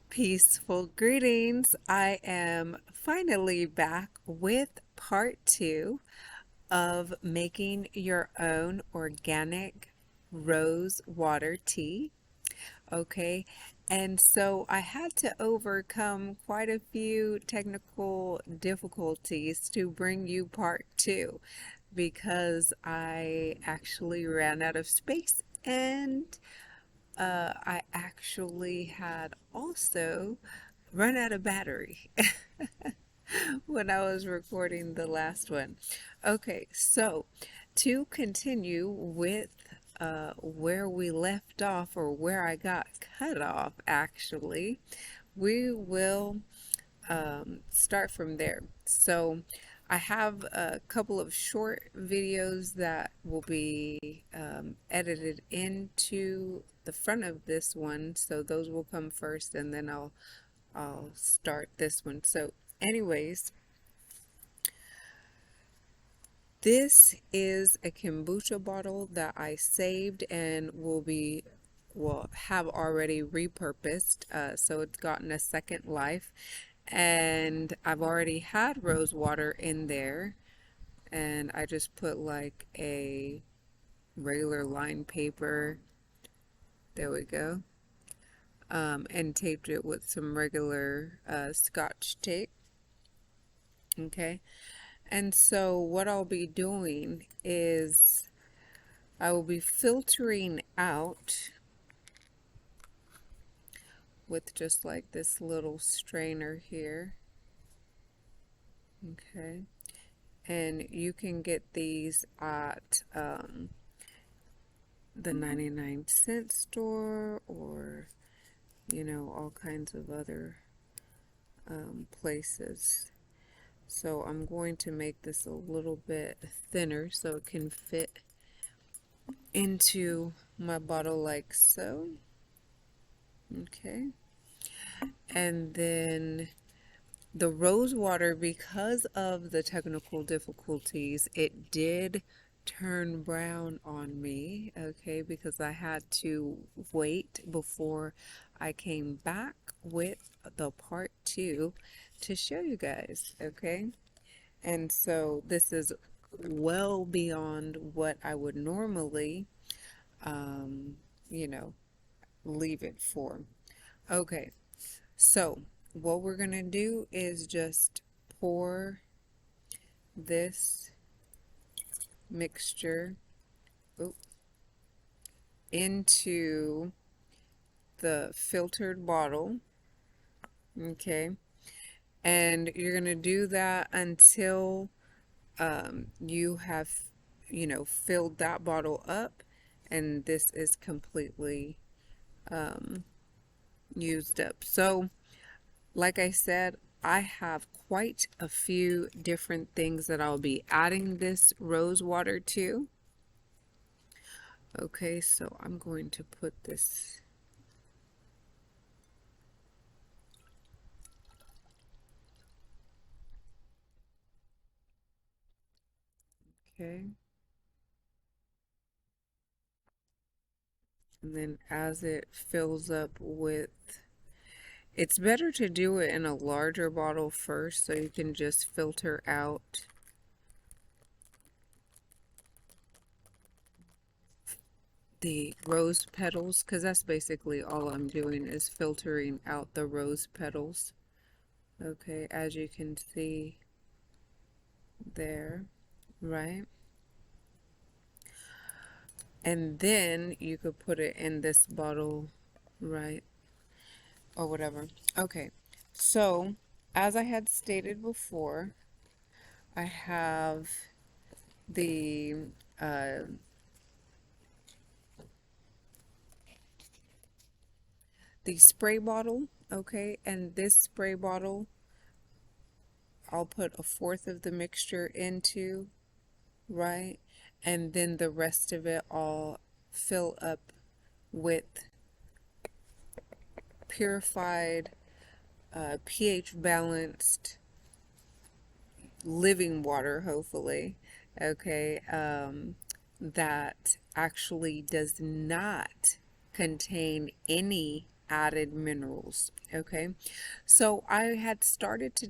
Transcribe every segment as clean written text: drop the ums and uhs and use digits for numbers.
Peaceful greetings. I am finally back with part two of making your own organic rose water tea. Okay, and so I had to overcome quite a few technical difficulties to bring you part two because I actually ran out of space and I actually had also run out of battery when I was recording the last one. Okay, so to continue with where we left off, or where I got cut off, actually, we will start from there. So I have a couple of short videos that will be edited into the front of this one, so those will come first, and then I'll start this one. So, anyways, this is a kombucha bottle that I saved and will have already repurposed. So it's gotten a second life, and I've already had rose water in there, and I just put like a regular line paper. There we go. And taped it with some regular scotch tape. Okay. And so what I'll be doing is I will be filtering out with just like this little strainer here. Okay. And you can get these at the 99-cent store, or all kinds of other places. So I'm going to make this a little bit thinner so it can fit into my bottle like so. Okay. And then the rose water, because of the technical difficulties, it did turn brown on me, okay, because I had to wait before I came back with the part two to show you guys, okay? And so this is well beyond what I would normally, um, you know, leave it for. Okay, so what we're gonna do is just pour this mixture into the filtered bottle, okay? And you're gonna do that until you have, filled that bottle up, and this is completely used up. So, like I said, I have quite a few different things that I'll be adding this rose water to. Okay, so I'm going to put this. Okay. And then as it fills up with, it's better to do it in a larger bottle first so you can just filter out the rose petals, because that's basically all I'm doing is filtering out the rose petals. Okay, as you can see there, right? And then you could put it in this bottle, right? Or whatever. Okay, so as I had stated before, I have the uh, the spray bottle, okay, and this spray bottle I'll put a fourth of the mixture into, right? And then the rest of it I'll fill up with purified, pH balanced living water, hopefully, okay, that actually does not contain any added minerals. Okay, so the I had started to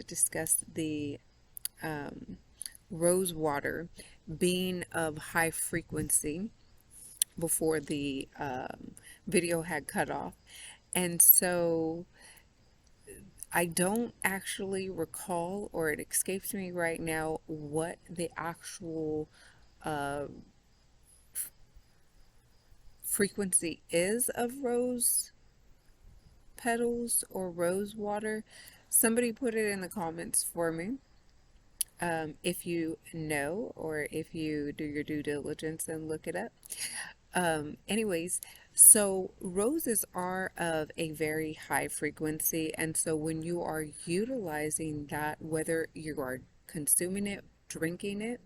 discuss the um, rose water being of high frequency before the video had cut off. And so I don't actually recall, or it escapes me right now, what the actual uh, frequency is of rose petals or rose water. Somebody put it in the comments for me. If you know, or if you do your due diligence and look it up. Anyways, so roses are of a very high frequency, and so when you are utilizing that, whether you are consuming it, drinking it,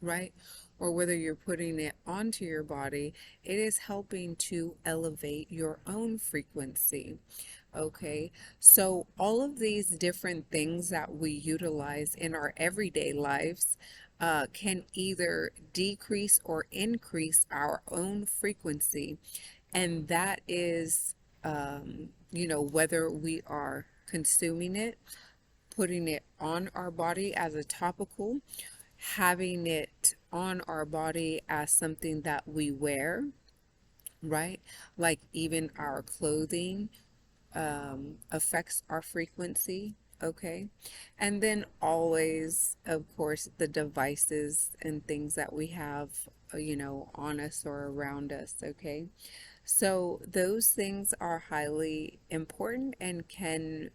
right, or whether you're putting it onto your body, it is helping to elevate your own frequency. Okay, so all of these different things that we utilize in our everyday lives can either decrease or increase our own frequency, and that is, whether we are consuming it, putting it on our body as a topical, having it on our body as something that we wear, right? Like even our clothing affects our frequency. Okay. And then always, of course, the devices and things that we have, on us or around us. Okay. So those things are highly important and can,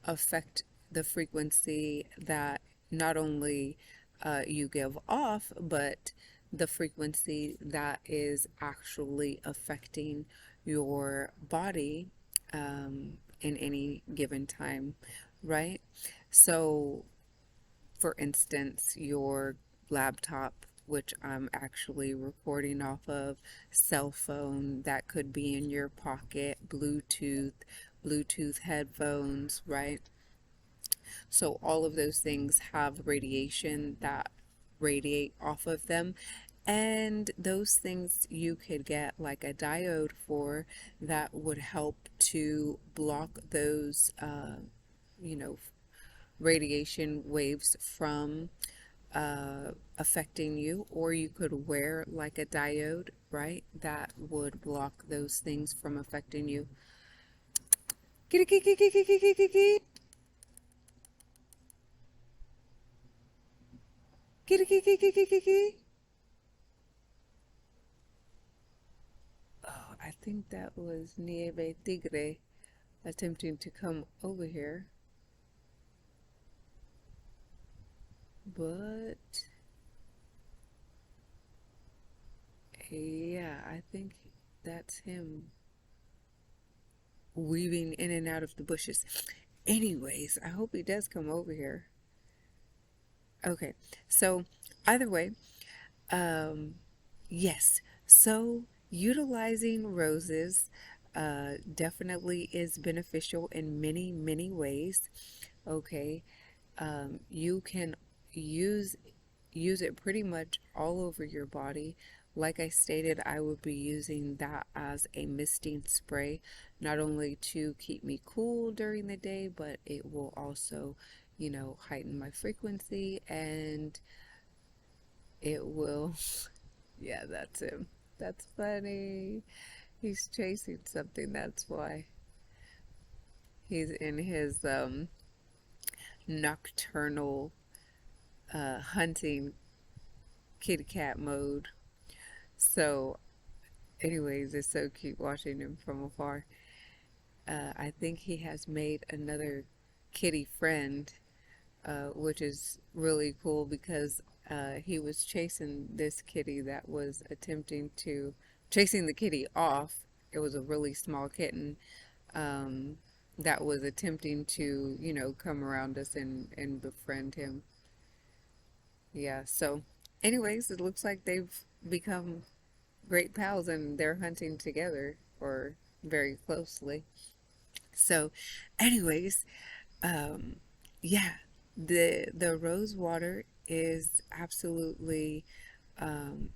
affect the frequency that not only you give off, but the frequency that is actually affecting your body in any given time, right? So, for instance, your laptop, which I'm actually recording off of, cell phone that could be in your pocket, Bluetooth headphones, right? So all of those things have radiation that radiate off of them. And those things you could get like a diode for that would help to block those, you know, radiation waves from affecting you, or you could wear like a diode, right? That would block those things from affecting you. Kitty, kitty, kitty, kitty, kitty, kitty, kitty, kitty, kitty, kitty. Oh, I think that was Nieve Tigre attempting to come over here, but yeah, I think that's him weaving in and out of the bushes. Anyways, I hope he does come over here. Okay, so either way, um, yes, so utilizing roses definitely is beneficial in many, many ways. Okay, you can use use it pretty much all over your body. Like I stated, I would be using that as a misting spray, not only to keep me cool during the day, but it will also, heighten my frequency, and it will, yeah, that's him. That's funny. He's chasing something, that's why. He's in his nocturnal hunting kitty cat mode. So, anyways, it's so cute watching him from afar. I think he has made another kitty friend, which is really cool because he was chasing this kitty that was chasing the kitty off. It was a really small kitten um, that was attempting to, come around us and befriend him. Yeah, so, anyways, it looks like they've become great pals and they're hunting together or very closely. So, anyways, um, yeah. The rose water is absolutely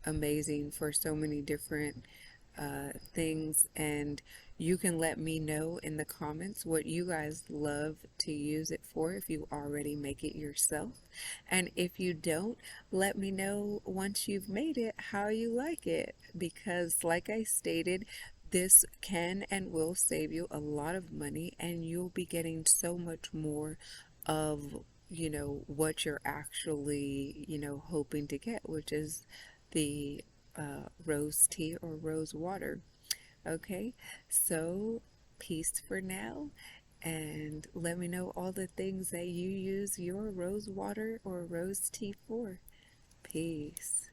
amazing for so many different things, and you can let me know in the comments what you guys love to use it for if you already make it yourself. And if you don't, let me know once you've made it how you like it, because like I stated, this can and will save you a lot of money, and you'll be getting so much more of what you're actually hoping to get, which is the rose tea or rose water. Okay, so peace for now, and let me know all the things that you use your rose water or rose tea for. Peace.